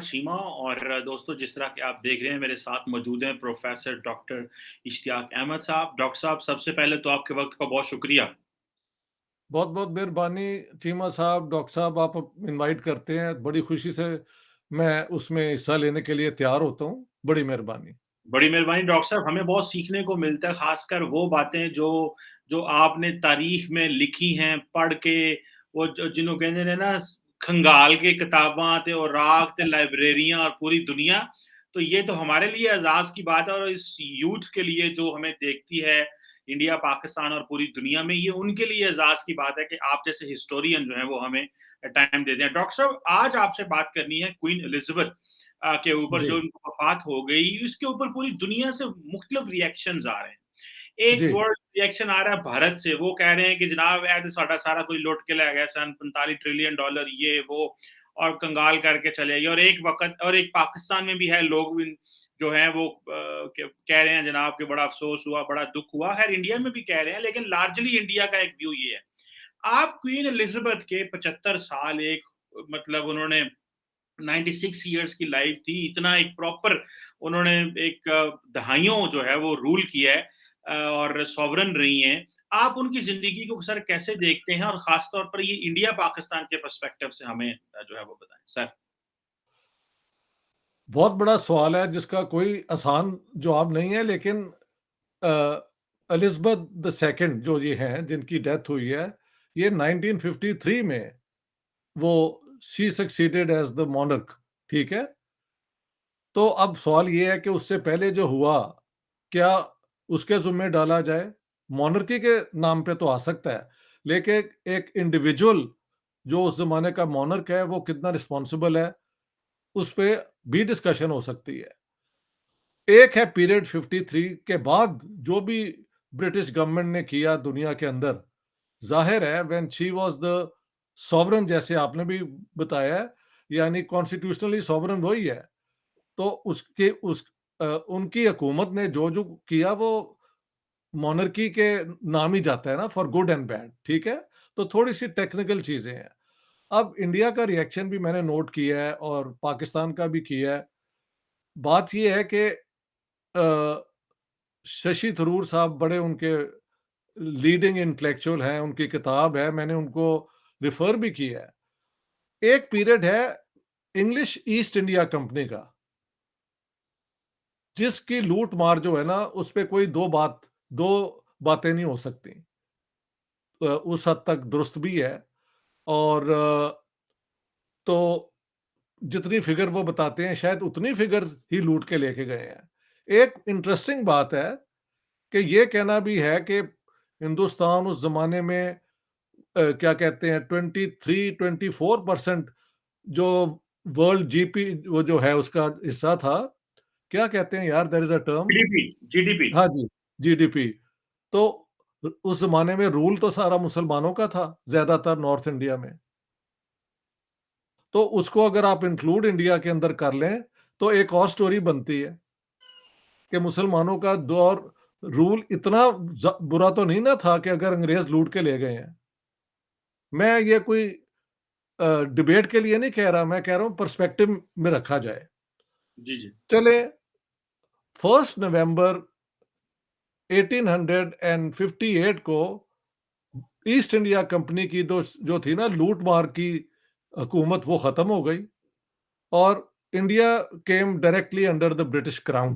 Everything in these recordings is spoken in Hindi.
शीमा और दोस्तों जिस तरह के आप देख रहे हैं मेरे साथ मौजूद हैं प्रोफेसर डॉक्टर इश्तियाक अहमद साहब। डॉक्टर साहब सबसे पहले तो आपके वक़्त का बहुत शुक्रिया। बहुत-बहुत मेहरबानी चीमा साहब, डॉक्टर साहब आप इनवाइट करते हैं, बड़ी खुशी से मैं उसमें हिस्सा लेने के लिए तैयार होता हूँ। बड़ी मेहरबानी। बड़ी मेहरबानी डॉक्टर साहब, हमें बहुत सीखने को मिलता है, ख़ासकर वो बातें जो जो आपने तारीख़ में लिखी हैं, पढ़ के वो जिन्हों कहंदे ने ना खंगाल के किताबां ते और राग ते लाइब्रेरियाँ और पूरी दुनिया। तो ये तो हमारे लिए एज़ाज़ की बात है और इस यूथ के लिए जो हमें देखती है इंडिया, पाकिस्तान और पूरी दुनिया में, ये उनके लिए एज़ाज़ की बात है कि आप जैसे हिस्टोरियन जो हैं वो हमें टाइम देते हैं। डॉक्टर साहब आज आपसे बात करनी है क्वीन एलिज़ाबेथ के ऊपर जो जी, उनकी वफ़ात हो गई, इसके ऊपर पूरी दुनिया से मुख्तलिफ रिएक्शंस आ रहे हैं। एक जी। वर्ड रिएक्शन आ रहा है भारत से, वो कह रहे हैं कि जनाब ए ते साडा सारा कोई लुट के ले गया सन $45 ट्रिलियन ये वो और कंगाल करके चले गए और एक वक़्त और एक पाकिस्तान में भी है लोग भी जो हैं वो कह रहे हैं जनाब कि बड़ा अफ़सोस हुआ, बड़ा दुःख हुआ। ख़ैर इंडिया में भी कह रहे हैं लेकिन लार्जली इंडिया का एक व्यू ये है। आप क्वीन एलिज़ाबेथ के 75 साल एक मतलब उन्होंने 96 इयर्स की लाइफ थी, इतना एक प्रॉपर उन्होंने एक दहाइयों जो है वो रूल किया है और सॉवरेन रही हैं। आप उनकी ज़िंदगी को सर कैसे देखते हैं और ख़ास तौर पर ये इंडिया-पाकिस्तान के पर्सपेक्टिव से हमें जो है वो बताएँ? सर। बहुत बड़ा सवाल है जिसका कोई आसान जवाब नहीं है लेकिन अ, एलिज़ाबेथ द सेकंड जो ये हैं, जिनकी डेथ हुई है, ये 1953 में वो she succeeded as the monarch, ठीक है? तो अब सवाल ये है कि उससे पहले जो हुआ, क्या उसके ज़ुम्मे डाला जाए? मोनार्की के नाम पे तो आ सकता है, लेकिन एक इंडिविजुअल जो उस ज़माने का मोनार्क है, वो कितना रिस्पॉन्सिबल है, उस पे भी डिस्कशन हो सकती है। एक है पीरियड 53 के बाद जो भी ब्रिटिश गवर्नमेंट ने किया दुनिया के अंदर, ज़ाहिर है when she was the sovereign जैसे आपने भी बताया है, यानी कॉन्स्टिट्यूशनली सॉवरेन वही है। तो उनकी हुकूमत ने जो-जो किया वो मोनार्की के नाम ही जाता है ना फॉर गुड एंड बैड, ठीक है? तो थोड़ी-सी टेक्निकल चीज़ें हैं। अब इंडिया का रिएक्शन भी मैंने नोट किया है और पाकिस्तान का भी किया है। बात ये है कि अ, शशि थरूर साहब बड़े उनके लीडिंग इंटेलेक्चुअल हैं, उनकी किताब है, मैंने उनको रिफ़र भी किया है। एक पीरियड है इंग्लिश ईस्ट इंडिया कंपनी का, जिसकी लूट-मार जो है ना, उसपे कोई 2 बातें नहीं हो सकती। उस हद तक दुरुस्त भी है और तो जितनी फ़िगर वो बताते हैं, शायद उतनी फ़िगर ही लूट के लेके गए हैं। एक इंटरेस्टिंग बात है कि ये कहना भी है कि हिंदुस्तान उस ज़माने में क्या कहते हैं 23-24% जो वर्ल्ड जीपी वो जो है उसका हिस्सा था, क्या कहते हैं यार there is a term GDP, GDP. हाँ जी, जीडीपी। तो उस ज़माने में रूल तो सारा मुसलमानों का था, ज़्यादातर नॉर्थ इंडिया में। तो उसको अगर आप इंक्लूड इंडिया के अंदर कर लें, तो एक और स्टोरी बनती है कि मुसलमानों का दौर रूल इतना बुरा तो नहीं ना था कि अगर अंग्रेज़ लूट के ले गए हैं। मैं ये कोई डिबेट के लिए नहीं कह रहा, मैं कह रहा हूँ पर्सपेक्टिव में रखा जाए। जी, जी। चलें 1 नवंबर 1858 को ईस्ट इंडिया कंपनी की जो थी ना लूट-मार की हुकूमत वो ख़त्म हो गई और India came directly under the British crown.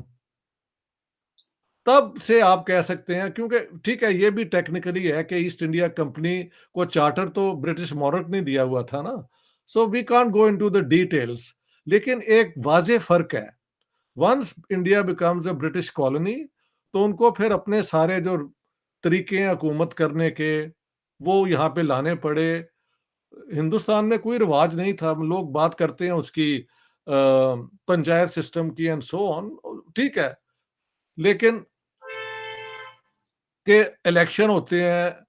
तब से आप कह सकते हैं क्योंकि ठीक है ये भी टेक्निकली है कि ईस्ट इंडिया कंपनी को चार्टर तो ब्रिटिश मोनार्क ने दिया हुआ था ना, so we can't go into the details, लेकिन एक वाज़ेह फ़र्क है। Once India becomes a British colony तो उनको फिर अपने सारे जो तरीके हैं हुकूमत करने के वो यहाँ पे लाने पड़े। हिंदुस्तान में कोई रिवाज नहीं था, लोग बात करते हैं उसकी पंचायत सिस्टम की एंड सो ऑन, ठीक है, लेकिन के इलेक्शन होते हैं,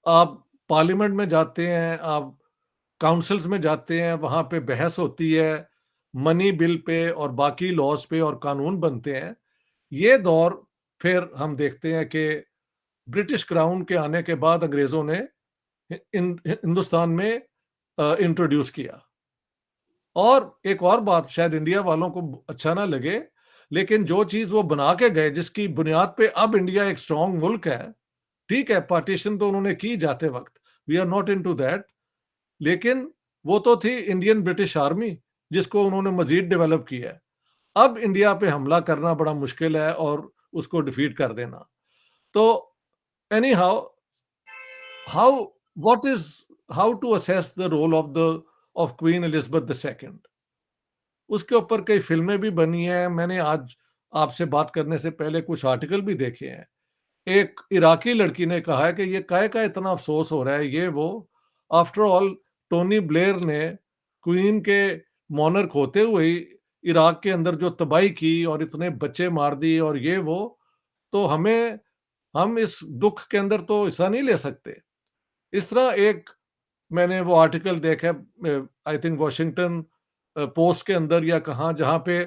आप पार्लियामेंट में जाते हैं, आप काउंसिल्स में जाते हैं, वहाँ पे बहस होती है, मनी बिल पे और बाकी लॉज़ पे और कानून बनते हैं। ये दौर फिर हम देखते हैं कि ब्रिटिश क्राउन के आने के बाद अंग्रेज़ों ने हिंदुस्तान में इंट्रोड्यूस किया और एक और बात शायद इंडिया वालों को अच्छा ना लगे, लेकिन जो चीज़ वो बना के गए, जिसकी बुनियाद पे अब इंडिया एक स्ट्रॉन्ग मुल्क है, ठीक है, पार्टीशन तो उन्होंने की जाते वक़्त, we are not into that, लेकिन वो तो थी इंडियन ब्रिटिश आर्मी, जिसको उन्होंने मज़ीद डेवलप किया है। अब इंडिया पे हमला करना बड़ा मुश्किल है और उसको डिफीट कर देना। तो anyhow, how what is how to assess the role of Queen Elizabeth II? उसके ऊपर कई फ़िल्में भी बनी हैं, मैंने आज आपसे बात करने से पहले कुछ आर्टिकल भी देखे हैं। एक इराकी लड़की ने कहा है कि ये काहे का इतना अफ़सोस हो रहा है, ये वो। आफ्टर ऑल टोनी ब्लेयर ने क्वीन के मोनार्क होते हुए ही इराक के अंदर जो तबाही की और इतने बच्चे मार दिए और ये वो, तो हम इस दुःख के अंदर तो हिस्सा नहीं ले सकते। इस तरह एक मैंने वो आर्टिकल देखा, आई थिंक वॉशिंगटन पोस्ट के अंदर या कहाँ, जहाँ पे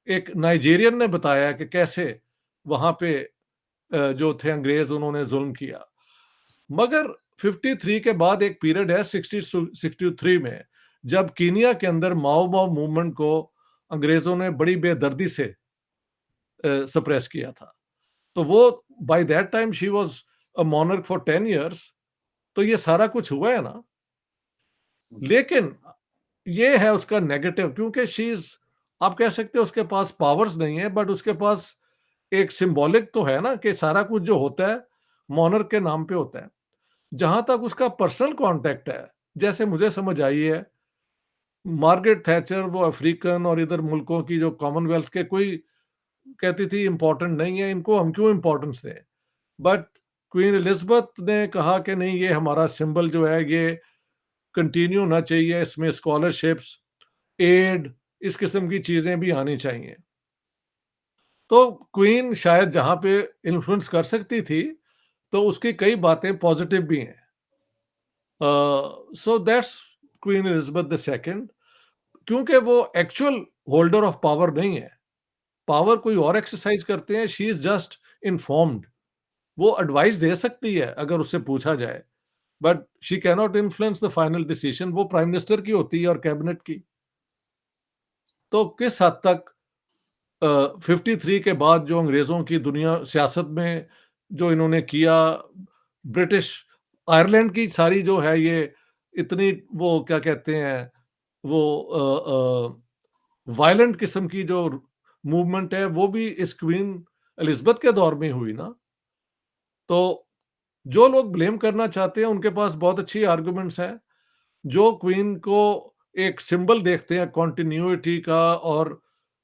एक नाइजीरियन ने बताया कि कैसे वहाँ पे जो थे अंग्रेज, उन्होंने जुल्म किया। मगर 53 के बाद एक पीरियड है 63 में, जब कीनिया के अंदर माओ माओ मूवमेंट को अंग्रेजों ने बड़ी बेदर्दी से सप्रेस किया था। तो वो by that time she was a monarch for 10 years. तो ये सारा कुछ हुआ है ना। लेकिन ये है उसका नेगेटिव, क्योंकि शी इज, आप कह सकते हो उसके पास पावर्स नहीं है, बट उसके पास एक सिंबॉलिक तो है ना, कि सारा कुछ जो होता है मोनर्क के नाम पे होता है। जहां तक उसका पर्सनल कांटेक्ट है, जैसे मुझे समझ आई है, मार्gaरेट थैचर वो अफ्रीकन और इधर मुल्कों की जो कॉमनवेल्थ के, कोई कहती थी इंपॉर्टेंट नहीं है इनको, हम क्यों इंपॉर्टेंस दें। बट क्वीन एलिजाबेथ ने कहा कि नहीं, ये हमारा सिंबल जो है ये कंटिन्यू होना चाहिए, इसमें स्कॉलरशिप्स, एड, इस किस्म की चीजें भी आनी चाहिए। तो क्वीन शायद जहां पे इन्फ्लुएंस कर सकती थी, तो उसकी कई बातें पॉजिटिव भी हैं। So that's queen Elizabeth II, क्योंकि वो एक्चुअल होल्डर ऑफ पावर नहीं है, पावर कोई और एक्सरसाइज करते हैं, शी इज जस्ट इन्फॉर्म्ड। वो एडवाइस दे सकती है अगर उससे पूछा जाए, but she cannot influence the final decision, वो प्राइम मिनिस्टर की होती है और कैबिनेट की। तो किस हद तक 53 के बाद जो अंग्रेज़ों की दुनिया सियासत में जो इन्होंने किया, ब्रिटिश आयरलैंड की सारी जो है ये इतनी, वो क्या कहते हैं, वो वायलेंट किस्म की जो मूवमेंट है, वो भी इस क्वीन एलिज़ाबेथ के दौर में हुई ना। तो जो लोग ब्लेम करना चाहते हैं, उनके पास बहुत अच्छी आर्गुमेंट्स हैं। जो क्वीन को एक सिंबल देखते हैं कॉन्टिन्यूइटी का और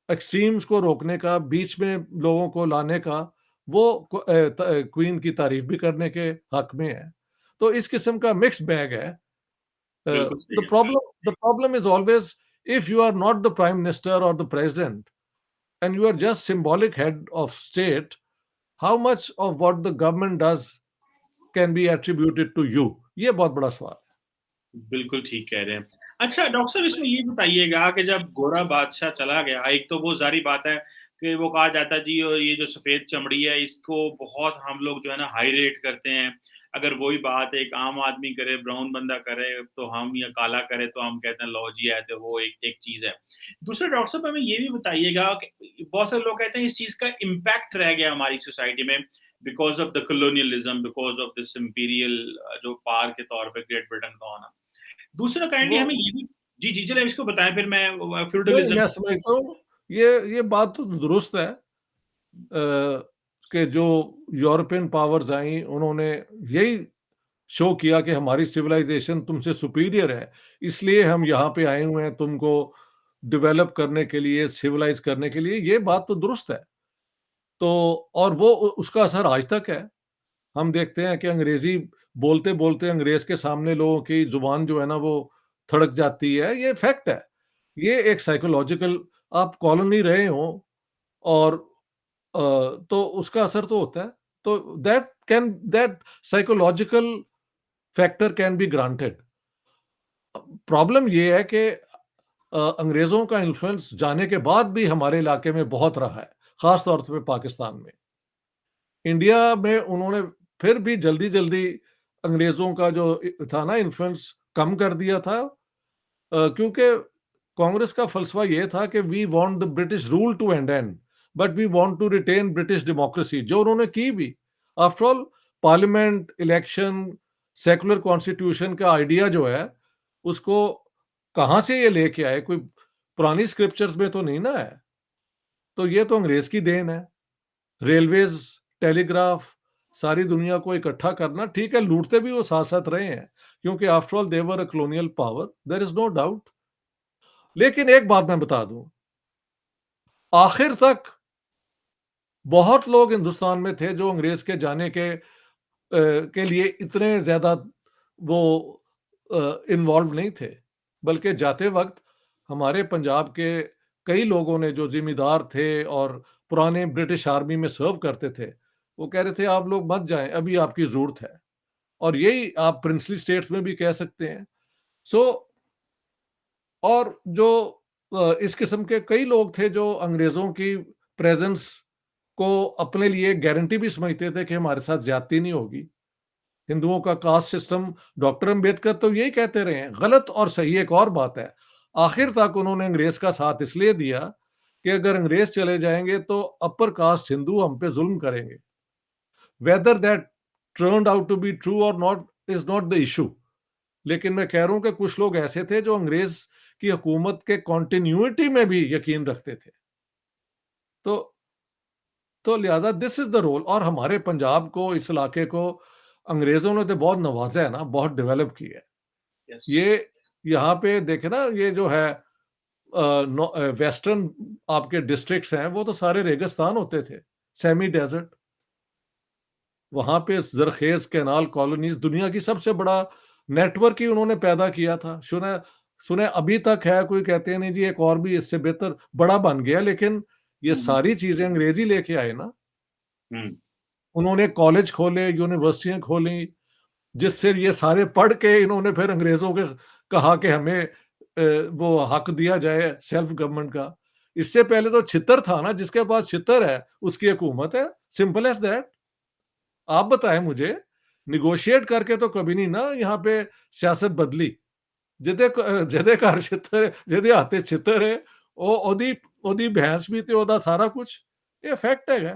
एक्सट्रीम्स को रोकने का, बीच में लोगों को लाने का, वो क्वीन की तारीफ भी करने के हक में है। तो इस किस्म का मिक्स बैग है। बिल्कुल सही है, the problem is always, if you are not the prime minister और the president and you are just symbolic head of state, how much of what the government does can be attributed to you? ये बहुत बड़ा सवाल है। बिल्कुल ठीक कह रहे हैं। अच्छा डॉक्टर साहब इसमें ये बताइएगा कि जब गोरा बादशाह चला गया, एक तो वो ज़ाहिर बात है कि वो कहा जाता है जी और ये जो सफ़ेद चमड़ी है इसको बहुत हम लोग जो है ना हाई रेट करते हैं। अगर वही बात एक आम आदमी करे, ब्राउन बंदा करे तो हम, या काला करे तो हम कहते हैं लो जी है, तो वो एक एक चीज़ है। दूसरा डॉक्टर साहब हमें ये भी बताइएगा कि बहुत सारे लोग कहते हैं इस चीज़ का इम्पैक्ट रह गया हमारी सोसाइटी में because of the colonialism, because of this imperial जो पावर के तौर पे ग्रेट ब्रिटेन का होना। दूसरा काइंडली वो हमें ये भी जी, जी, चलिए इसको बताएँ फिर मैं नहीं, फ्यूडलिज़्म मैं समझता हूँ ये बात तो दुरुस्त है, कि जो यूरोपियन पावर्स आई, उन्होंने यही शो किया कि हमारी सिविलाइजेशन तुमसे सुपीरियर है, इसलिए हम यहाँ पे आए हुए हैं तुमको डेवलप करने के लिए, सिविलाइज करने के लिए। ये बात तो दुरुस्त है। तो और वो उसका असर आज तक है। हम देखते हैं कि अंग्रेजी बोलते-बोलते अंग्रेज के सामने लोगों की जुबान जो है ना वो थड़क जाती है, ये फैक्ट है। ये एक साइकोलॉजिकल, आप कॉलोनी रहे हो और तो उसका असर तो होता है। तो that psychological factor can be granted. Problem ये है कि अंग्रेज़ों का इन्फ्लुएंस जाने के बाद भी हमारे इलाके में बहुत रहा है, ख़ास तौर पे पाकिस्तान में। इंडिया में उन्होंने फिर भी जल्दी-जल्दी अंग्रेज़ों का जो था ना इन्फ्लुएंस कम कर दिया था, क्योंकि कांग्रेस का फलसफा ये था कि we want the British rule to end, but we want to retain British democracy, जो उन्होंने की भी। After all, parliament, election, secular constitution का आइडिया जो है, उसको कहाँ से ये लेके आए? कोई पुरानी स्क्रिप्चर्स में तो नहीं ना है। तो ये तो अंग्रेज की देन है। रेलवेज, टेलीग्राफ, सारी दुनिया को इकट्ठा करना, ठीक है, लूटते भी वो साथ साथ रहे हैं, क्योंकि after all they were a colonial power, there is no doubt. लेकिन एक बात मैं बता दूं, आखिर तक बहुत लोग हिंदुस्तान में थे जो अंग्रेज के जाने के लिए इतने ज्यादा वो इन्वॉल्व नहीं थे। बल्कि जाते वक्त हमारे पंजाब के कई लोगों ने, जो जिम्मेदार थे और पुराने ब्रिटिश आर्मी में सर्व करते थे, वो कह रहे थे आप लोग मत जाएं, अभी आपकी जरूरत है। और यही आप प्रिंसली स्टेट्स में भी कह सकते हैं। सो और जो इस किस्म के कई लोग थे जो अंग्रेजों की प्रेजेंस को अपने लिए गारंटी भी समझते थे कि हमारे साथ ज्यादती नहीं होगी। हिंदुओं का कास्ट सिस्टम, डॉक्टर अंबेडकर तो यही कहते रहे हैं, गलत और सही एक और बात है। आखिर तक उन्होंने अंग्रेज का साथ इसलिए दिया कि अगर अंग्रेज चले जाएंगे तो अपर कास्ट हिंदू हम पे जुल्म करेंगे। Whether that turned out to be true और not is not the issue. लेकिन मैं कह रहा हूं कि कुछ लोग ऐसे थे जो अंग्रेज की हुकूमत के कॉन्टिन्यूटी में भी यकीन रखते थे। तो तो लिहाजा दिस इज द रोल। और हमारे पंजाब को, इस इलाके को अंग्रेजों ने तो बहुत नवाजा है ना, बहुत डेवलप किया है। यस। ये यहाँ पे देखे ना, ये जो है वेस्टर्न आपके डिस्ट्रिक्ट्स हैं, वो तो सारे रेगिस्तान होते थे, सेमी डेजर्ट। वहां पे जरखेज कैनाल कॉलोनीज, दुनिया की सबसे बड़ा नेटवर्क ही उन्होंने पैदा किया था। सुने सुने अभी तक है, कोई कहते हैं नहीं जी एक और भी इससे बेहतर बड़ा बन गया, लेकिन ये हम्म। सारी चीजें अंग्रेजी लेके आए ना। हम्म। उन्होंने कॉलेज खोले, यूनिवर्सिटियां खोली, जिससे ये सारे पढ़ के इन्होंने फिर अंग्रेजों के कहा कि हमें वो हक दिया जाए सेल्फ गवर्नमेंट का। इससे पहले तो छितर था ना, जिसके पास छितर है उसकी हुकूमत है, सिंपल एज दैट। आप बताएं मुझे, निगोशिएट करके तो कभी नहीं ना यहाँ पे सियासत बदली। ਜਿਹਦੇ ਜਿਹਦੇ ਘਰ ਛਿੱਤਰ, ਜਿਹਦੇ ਹੱਥ 'ਚ ਛਿੱਤਰ ਹੈ, ਉਹਦੀ ਉਹਦੀ भैंस भी ਤੇ ਉਹਦਾ ਸਾਰਾ कुछ, ये फैक्ट है।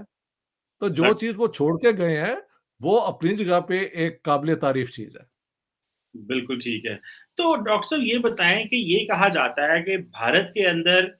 तो जो चीज वो छोड़ के गए हैं, वो अपनी जगह पे एक काबिल तारीफ चीज है। बिल्कुल ठीक है। तो डॉक्टर साहब ये बताएँ कि ये कहा जाता है कि भारत के अंदर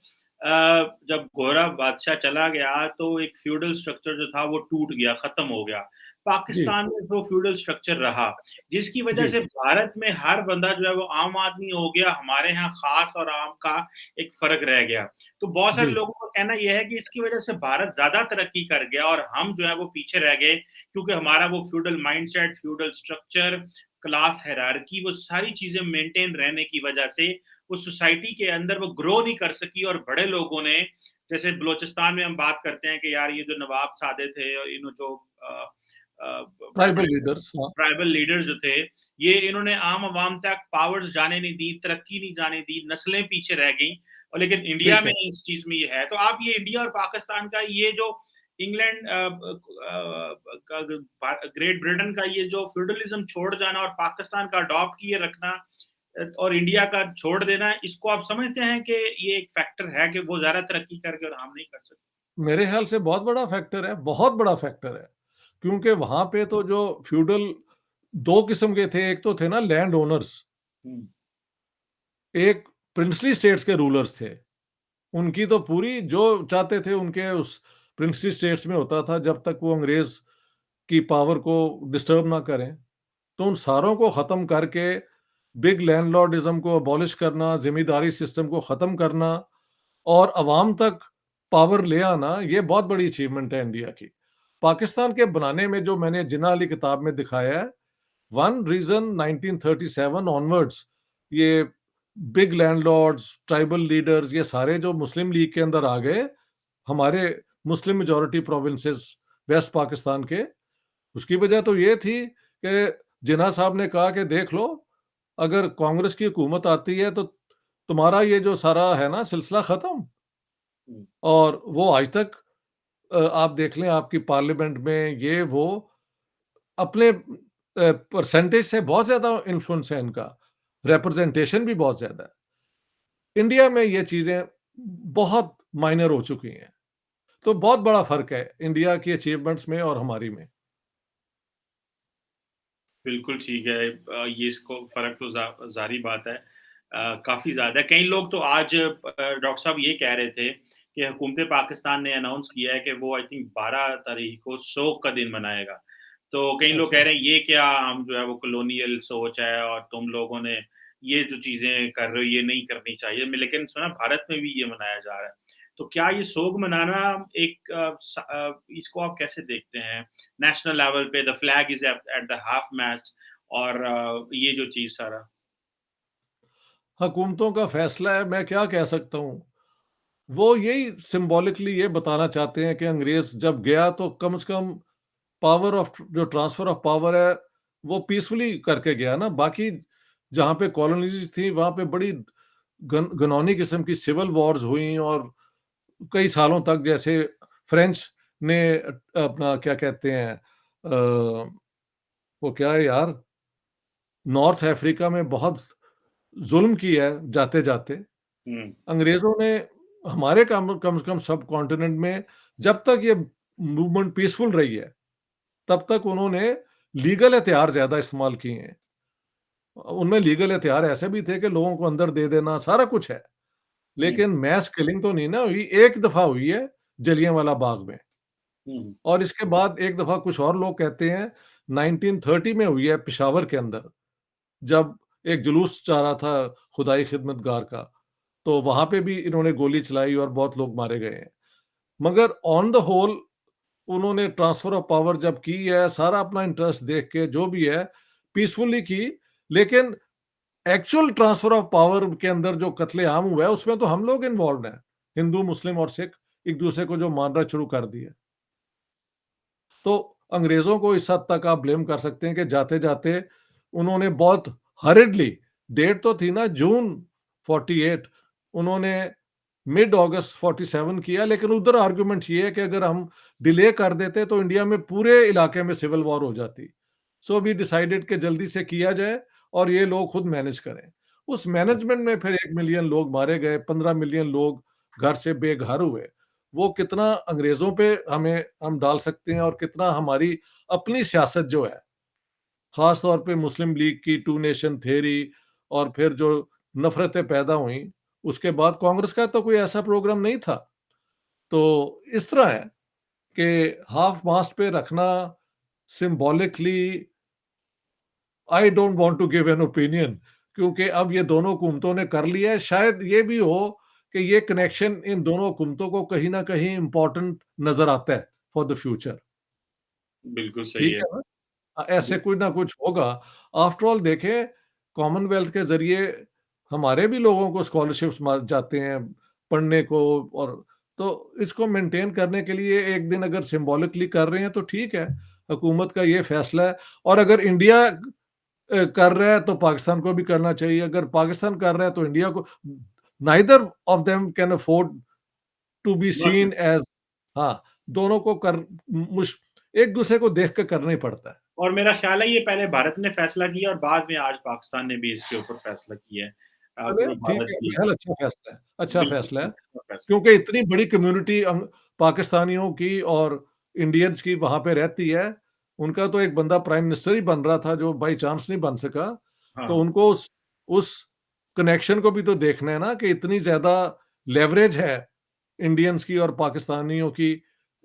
जब गोरा बादशाह चला गया तो एक फ्यूडल स्ट्रक्चर जो था वो टूट गया, खत्म हो गया। जी, पाकिस्तान में वो फ्यूडल स्ट्रक्चर रहा, जिसकी वजह जी, से भारत में हर बंदा जो है वो आम आदमी हो गया, हमारे यहाँ ख़ास और आम का एक फ़र्क रह गया। तो बहुत सारे जी, लोगों का कहना ये है कि इसकी वजह से भारत ज़्यादा तरक्की कर गया और हम जो है वो पीछे रह गए, क्योंकि हमारा वो feudal mindset, feudal structure, class hierarchy, वो सारी चीजें मेंटेन रहने की वजह से वो सोसाइटी के अंदर वो ग्रो नहीं कर सकी। और बड़े लोगों ने, जैसे बलोचिस्तान में हम बात करते हैं कि यार ये जो नवाब सादे थे और इन जो बड़े ट्राइबल बड़े लीडर्स, हाँ, ट्राइबल लीडर्स जो थे, ये इन्होंने आम आवाम तक पावर्स जाने नहीं दी, तरक्की नहीं जाने दी, नस्लें पीछे रह गई। और लेकिन इंडिया ठीक में है। इस चीज में ये है। तो आप ये इंडिया और पाकिस्तान का ये जो इंग्लैंड ग्रेट ब्रिटेन का ये जो फ्यूडलिज्म छोड़ जाना और पाकिस्तान का अडॉप्ट किए रखना और इंडिया का छोड़ देना, इसको आप समझते हैं कि ये एक फैक्टर है कि वो ज्यादा तरक्की करके और हम नहीं कर सकते? मेरे ख्याल से बहुत बड़ा फैक्टर है, बहुत बड़ा फैक्टर है। क्योंकि वहां पे तो जो फ्यूडल दो किस्म के थे, एक तो थे ना लैंड ओनर्स, हम्म। एक प्रिंसली स्टेट्स के रूलर्स थे। उनकी तो पूरी जो चाहते थे उनके उस प्रिंसली स्टेट्स में होता था, जब तक वो अंग्रेज की पावर को डिस्टर्ब ना करें। तो उन सारों को ख़त्म करके बिग लैंडलॉर्डिज्म को अबॉलिश करना, ज़िम्मेदारी सिस्टम को ख़त्म करना और अवाम तक पावर ले आना, ये बहुत बड़ी अचीवमेंट है इंडिया की। पाकिस्तान के बनाने में जो मैंने जिन्ना वाली किताब में दिखाया है, वन रीज़न 1937 ऑनवर्ड्स, ये बिग लैंडलॉर्ड्स, ट्राइबल लीडर्स, ये सारे जो मुस्लिम लीग के अंदर आ गए, हमारे Muslim majority provinces West Pakistan के, उसकी वजह तो ये थी कि जिन्ना साहब ने कहा कि देख लो, अगर कांग्रेस की हुकूमत आती है तो तुम्हारा ये जो सारा है ना सिलसिला खत्म। हम्म। और वो आज तक आप देख लें, आपकी पार्लियामेंट में ये वो अपने परसेंटेज से बहुत ज्यादा इन्फ्लुएंस है इनका, रिप्रेजेंटेशन भी बहुत ज्यादा है। इंडिया में ये चीज़ें बहुत माइनर हो चुकी हैं। तो बहुत बड़ा फ़र्क है इंडिया की अचीवमेंट्स में और हमारी में। बिल्कुल ठीक है। ये इसको फ़र्क तो ज़ाहिर बात है। काफ़ी ज़्यादा है। कई लोग तो आज डॉक्टर साहब ये कह रहे थे कि हुकूमत पाकिस्तान ने अनाउंस किया है कि वो आई थिंक 12 तारीख को शोक का दिन मनाएगा। तो कई लोग कह अच्छा। रहे हैं ये क्या हम जो है वो कॉलोनियल सोच है और तुम लोगों ने ये जो चीज़ें कर रहे हो ये नहीं करनी चाहिए। मैं लेकिन सुना भारत में भी ये मनाया जा रहा है। तो क्या ये शोक मनाना एक इसको आप कैसे देखते हैं? नेशनल लेवल पे the flag is at the half mast और ये जो चीज़ सारा। हुकूमतों का फ़ैसला है, मैं क्या कह सकता हूँ? वो यही सिम्बॉलिकली ये बताना चाहते हैं कि अंग्रेज़ जब गया तो कम से कम पावर ऑफ जो ट्रांसफ़र ऑफ पावर है, वो पीसफुली करके गया ना। बाकी जहाँ पे कॉलोनीज़ थी, वहाँ पे बड़ी घिनौनी किस्म की सिविल वॉर्स हुई और कई सालों तक जैसे फ्रेंच ने अपना क्या कहते हैं वो क्या है यार? नॉर्थ अफ्रीका में बहुत ज़ुल्म किया है जाते-जाते। हुँ, अंग्रेज़ों ने हमारे कम से कम सब कॉन्टिनेंट में जब तक ये मूवमेंट पीसफुल रही है, तब तक उन्होंने लीगल हथियार ज़्यादा इस्तेमाल किए हैं। उनमें लीगल हथियार ऐसे भी थे कि लोगों को अंदर दे देना, सारा कुछ है। हुँ, लेकिन मैस किलिंग तो नहीं ना हुई, एक दफ़ा हुई है जलियांवाला बाग में हुँ, और इसके बाद एक दफ़ा कुछ और लोग कहते हैं 1930 में हुई है पेशावर के अंदर, जब एक जुलूस जा रहा था खुदाई खिदमतगार का, तो वहाँ पे भी इन्होंने गोली चलाई और बहुत लोग मारे गए हैं। मगर ऑन द होल उन्होंने ट्रांसफर ऑफ पावर जब की है, सारा अपना इंटरेस्ट देख के जो भी है, पीसफुली की, लेकिन एक्चुअल ट्रांसफर ऑफ पावर के अंदर जो कत्लेआम हुआ है, उसमें तो हम लोग इन्वॉल्व्ड हैं। हिंदू, मुस्लिम और सिख एक-दूसरे को जो मारना शुरू कर दिया। तो अंग्रेज़ों को इस हद तक आप ब्लेम कर सकते हैं कि जाते-जाते उन्होंने बहुत हरिडली डेट तो थी ना जून 48 उन्होंने मिड अगस्त 47 किया लेकिन उधर आर्गुमेंट ये है कि अगर हम डिले कर देते तो इंडिया में पूरे इलाके में सिविल वॉर हो जाती। सो वी डिसाइडेड कि जल्दी से किया जाए और ये लोग खुद मैनेज करें। उस मैनेजमेंट में फिर 1 मिलियन लोग मारे गए, 15 मिलियन लोग घर से बेघर हुए। वो कितना अंग्रेज़ों पे हमें हम डाल सकते हैं और कितना हमारी अपनी सियासत जो है, ख़ास तौर पे मुस्लिम लीग की टू नेशन थियरी और फिर जो नफ़रतें पैदा हुईं, उसके बाद कांग्रेस का तो कोई ऐसा प्रोग्राम नहीं था। तो इस तरह है कि हाफ मास्ट पे रखना symbolically I don't want to give an opinion क्योंकि अब ये दोनों हुकूमतों ने कर लिया है। शायद ये भी हो कि ये कनेक्शन इन दोनों हुकूमतों को कहीं न कहीं इम्पोर्टेंट नज़र आता है फॉर द फ्यूचर। बिल्कुल सही ठीक है। है ना? ऐसे कुछ ना कुछ होगा। आफ्टर ऑल देखें कॉमनवेल्थ के ज़रिए हमारे भी लोगों को स्कॉलरशिप्स जाते हैं पढ़ने को और तो इसको मेंटेन करने के लिए एक दिन अगर सिंबॉलिकली कर रहे हैं तो ठीक है, हुकूमत का ये फैसला है और अगर इंडिया कर रहा है तो पाकिस्तान को भी करना चाहिए, अगर पाकिस्तान कर रहा है तो इंडिया को neither of them can afford to be बस सीन एज़ हाँ, दोनों को कर मुश एक-दूसरे को देख के करना ही पड़ता है। और मेरा ख़्याल है ये पहले भारत ने फ़ैसला किया और बाद में आज पाकिस्तान ने भी इसके ऊपर फ़ैसला किया है। चले तो ठीक भारत है, की बहरहाल अच्छा फैसला है, अच्छा बिल्कुल फैसला है। अच्छा फ़ैसला क्योंकि इतनी बड़ी कम्युनिटी पाकिस्तानियों की और इंडियंस की वहाँ पे रहती है। उनका तो एक बंदा प्राइम मिनिस्टर ही बन रहा था जो बाय चांस नहीं बन सका। तो हाँ, उनको उस कनेक्शन को भी तो देखना है ना कि इतनी ज़्यादा लेवरेज है इंडियंस की और पाकिस्तानियों की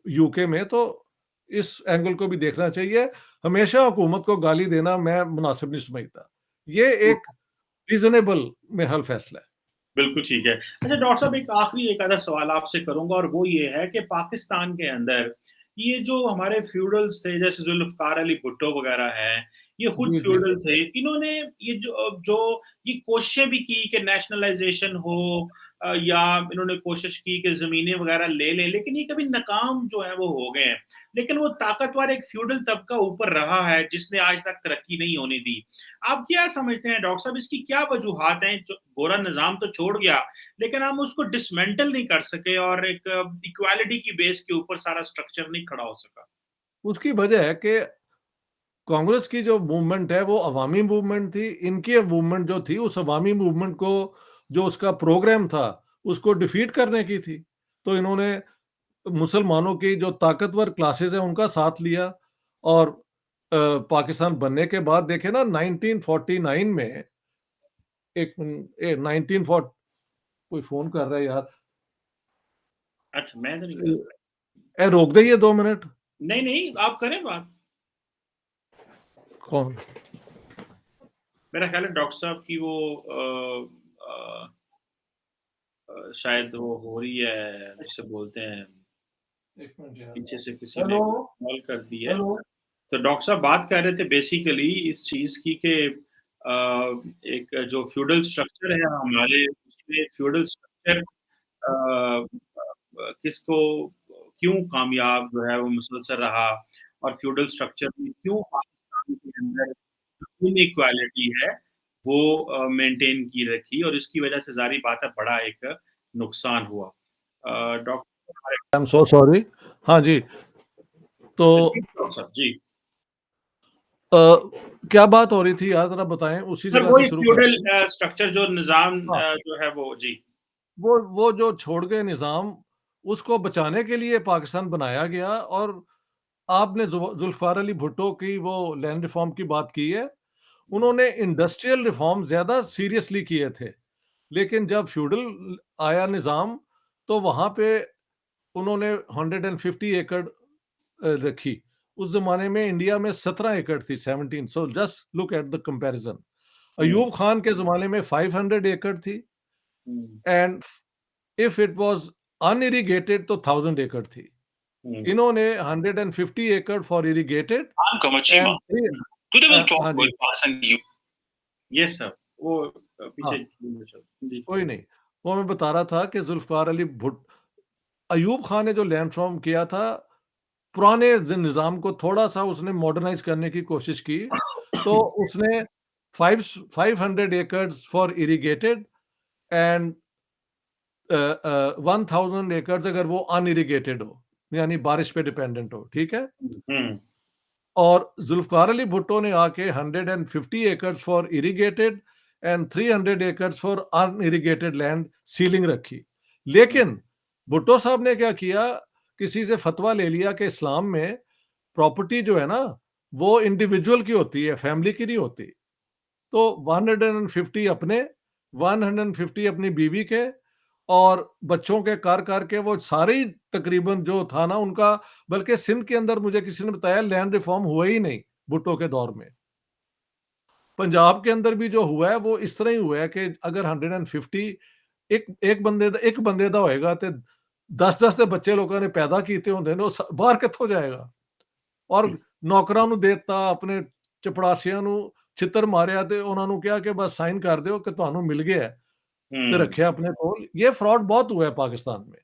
यूके में, तो इस एंगल को भी देखना चाहिए। हमेशा हुकूमत को गाली देना मैं मुनासिब नहीं समझता। ये तो एक रीज़नेबल मेरा फैसला है। बिल्कुल ठीक है। अच्छा डॉक्टर साहब एक आखिरी एक आधा सवाल आपसे करूँगा और वो ये है कि पाकिस्तान के अंदर ये जो हमारे फ्यूडल्स थे जैसे ज़ुल्फ़िकार अली भुट्टो वग़ैरह हैं, ये खुद जी, जी। फ्यूडल थे। इन्होंने ये जो ये कोशिशें भी की कि नेशनलाइज़ेशन हो या इन्होंने कोशिश की कि ज़मीनें वग़ैरह ले लें, लेकिन ये कभी नाकाम जो है वो हो गए हैं। लेकिन वो ताकतवर एक फ्यूडल तबका ऊपर रहा है जिसने आज तक तरक्की नहीं होने दी। आप क्या समझते हैं डॉक्टर साहब इसकी क्या वजूहात हैं? जो गोरा निज़ाम तो छोड़ गया, लेकिन हम उसको डिसमेंटल नहीं कर सके और एक इक्वालिटी की बेस के ऊपर सारा स्ट्रक्चर नहीं खड़ा हो सका। उसकी वजह है कि कांग्रेस की जो मूवमेंट है वो अवामी मूवमेंट थी। इनकी मूवमेंट जो थी उस अवामी मूवमेंट को जो उसका प्रोग्राम था उसको डिफीट करने की थी। तो इन्होंने मुसलमानों की जो ताकतवर क्लासेस हैं उनका साथ लिया और पाकिस्तान बनने के बाद देखे ना 1949 में एक 1940 कोई फोन कर रहा है यार। अच्छा, मैं तो नहीं कर रहा। रोक दे ये 2 मिनट। नहीं नहीं, आप करें बात। कौन? मेरा ख्याल है डॉक्टर साहब की वो अ, शायद वो हो रही है जिसे बोलते हैं, एक मिनट यार। पीछे से किसी ने हेलो। कॉल कर दी है। हेलो। तो डॉक्टर साहब बात कर रहे थे बेसिकली इस चीज़ की कि एक जो फ्यूडल स्ट्रक्चर है हमारे, उसमें फ्यूडल स्ट्रक्चर किसको क्यों कामयाब जो है वो मुसलसल रहा, और फ्यूडल स्ट्रक्चर में क्यों पाकिस्तान के अंदर इनइक्वालिटी है वो मेंटेन की रखी, और इसकी वजह से ज़ाहिर बात है बड़ा एक नुकसान हुआ। Doctor I am so sorry. हाँ जी। तो जी, डॉक्टर साहब जी। अ, क्या बात हो रही थी यार, जरा बताएं, उसी सर जगह से वही शुरू फ्यूडल करते हैं। स्ट्रक्चर जो निज़ाम हाँ, जो है वो जी। वो जो छोड़ गए निज़ाम, उसको बचाने के लिए पाकिस्तान बनाया गया। और आपने जुल्फ़िकार अली भुट्टो की वो लैंड रिफ़ॉर्म की बात की है। उन्होंने इंडस्ट्रियल रिफ़ॉर्म ज़्यादा सीरियसली किए थे। लेकिन जब फ्यूडल आया निज़ाम, तो वहाँ पे उन्होंने 150 एकड़ रखी। उस ज़माने में इंडिया में 17 एकड़ थी, 17। So just look at the comparison. हुँ, अयूब खान के ज़माने में 500 एकड़ थी हुँ, and if it was unirrigated तो 1000 एकड़ थी। हुँ। इन्होंने 150 एकड़ for irrigated I'm Kamachi and 3 Today we'll talk हाँ about जी, Pakistan you. यस सर, वो हाँ, पीछे जी। कोई नहीं। वो मैं बता रहा था कि ज़ुल्फ़िकार अली अयूब खान ने जो लैंड रिफ़ॉर्म किया था, पुराने निज़ाम को थोड़ा-सा उसने मॉडर्नाइज़ करने की कोशिश की। तो उसने 500 acres for irrigated and 1000 acres अगर वो अनइरिगेटेड हो, यानी बारिश पे डिपेंडेंट हो, ठीक है? हुँ, और ज़ुल्फ़िकार अली भुट्टो ने आके 150 acres for irrigated and 300 acres for unirrigated land ceiling रखी। हुँ, लेकिन भुट्टो साहब ने क्या किया, किसी से फतवा ले लिया कि इस्लाम में प्रॉपर्टी जो है ना, वो इंडिविजुअल की होती है, फैमिली की नहीं होती। तो 150 अपने, 150 अपनी बीवी के और बच्चों के कर के वो सारे ही तकरीबन जो था ना उनका। बल्कि सिंध के अंदर मुझे किसी ने बताया लैंड रिफॉर्म हुआ ही नहीं भुट्टो के दौर में। पंजाब के अंदर भी जो हुआ है वो इस तरह ही हुआ है कि अगर 150 एक बंदे दा होएगा ते 10-10 ਦੇ ਬੱਚੇ ਲੋਕਾਂ ਨੇ ਪੈਦਾ ਕੀਤੇ ਹੁੰਦੇ ਨੇ, ਉਹ ਬਾਹਰ ਕਿੱਥੋਂ ਜਾਏਗਾ? ਔਰ ਨੌਕਰਾਂ ਨੂੰ ਦੇਤਾ, ਆਪਣੇ ਚਪੜਾਸੀਆਂ ਨੂੰ ਛਿੱਤਰ ਮਾਰਿਆ ਤੇ ਉਹਨਾਂ ਨੂੰ ਕਿਹਾ ਕਿ ਬਸ ਸਾਈਨ ਕਰ ਦਿਓ कि ਤੁਹਾਨੂੰ ਮਿਲ ਗਿਆ है, ਤੇ हुँ, रखे अपने कोल। ये फ्रॉड बहुत हुआ है पाकिस्तान में।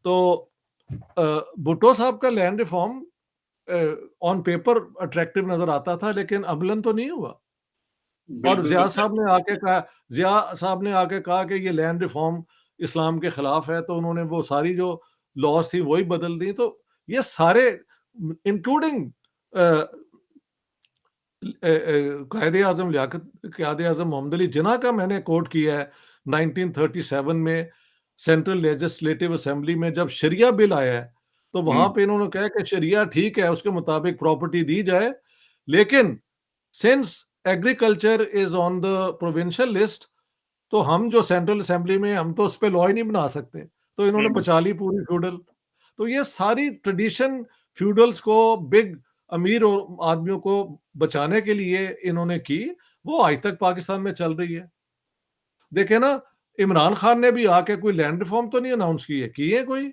तो भुट्टो साहब का land reform on paper attractive नजर आता था, लेकिन अमलन तो नहीं हुआ। और बिल्कुल भी ज़िया साहब ने आके कहा कि ये लैंड रिफॉर्म इस्लाम के खिलाफ है, तो उन्होंने वो सारी जो लॉज थी वही बदल दी। तो ये सारे इंक्लूडिंग कायदे आज़म लियाकत कायदे आज़म मोहम्मद अली जिन्ना का मैंने कोट किया है 1937 में सेंट्रल लेजिस्लेटिव असेंबली में जब शरिया बिल आया है, तो वहाँ हुँ, पे इन्होंने कहा कि शरिया ठीक है, उसके मुताबिक प्रॉपर्टी दी जाए, लेकिन since agriculture is on the provincial list, तो हम जो सेंट्रल असेंबली में हम तो उस पे लॉ ही नहीं बना सकते। तो इन्होंने हुँ, बचा ली पूरी फ्यूडल। तो ये सारी ट्रेडिशन फ्यूडल्स को, बिग अमीर और आदमियों को बचाने के लिए इन्होंने की, वो आज तक पाकिस्तान में चल रही है। देखिए ना, इमरान खान ने भी आके कोई लैंड रिफॉर्म तो नहीं अनाउंस की है कोई?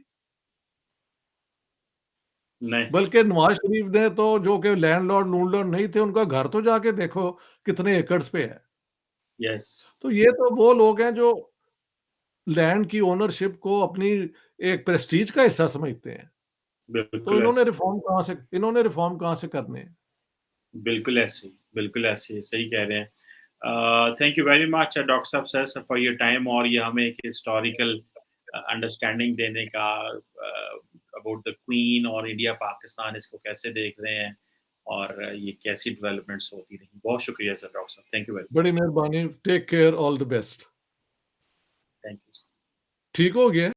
नहीं, बल्कि नवाज शरीफ ने तो, जो कि लैंडलॉर्ड लूंडलॉर्ड नहीं थे, उनका घर तो जाके देखो कितने एकड़्स पे है। यस, तो ये तो वो लोग हैं जो लैंड की ओनरशिप को अपनी एक प्रेस्टीज का हिस्सा समझते हैं। तो बिल्कुल ऐसे, इन्होंने रिफॉर्म कहाँ से करने हैं? बिल्कुल ऐसे, सही कह रहे हैं। Thank you very much doctor साहब सर फॉर योर टाइम, और ये हमें एक हिस्टोरिकल अंडरस्टैंडिंग देने का अबाउट द क्वीन और इंडिया पाकिस्तान इसको कैसे देख रहे हैं, और ये कैसी डेवलपमेंट्स होती रही। बहुत शुक्रिया सर डॉक्टर साहब, थैंक यू वेरी मच। बड़ी मेहरबानी। Take care, all the best. Thank you. ठीक हो गया?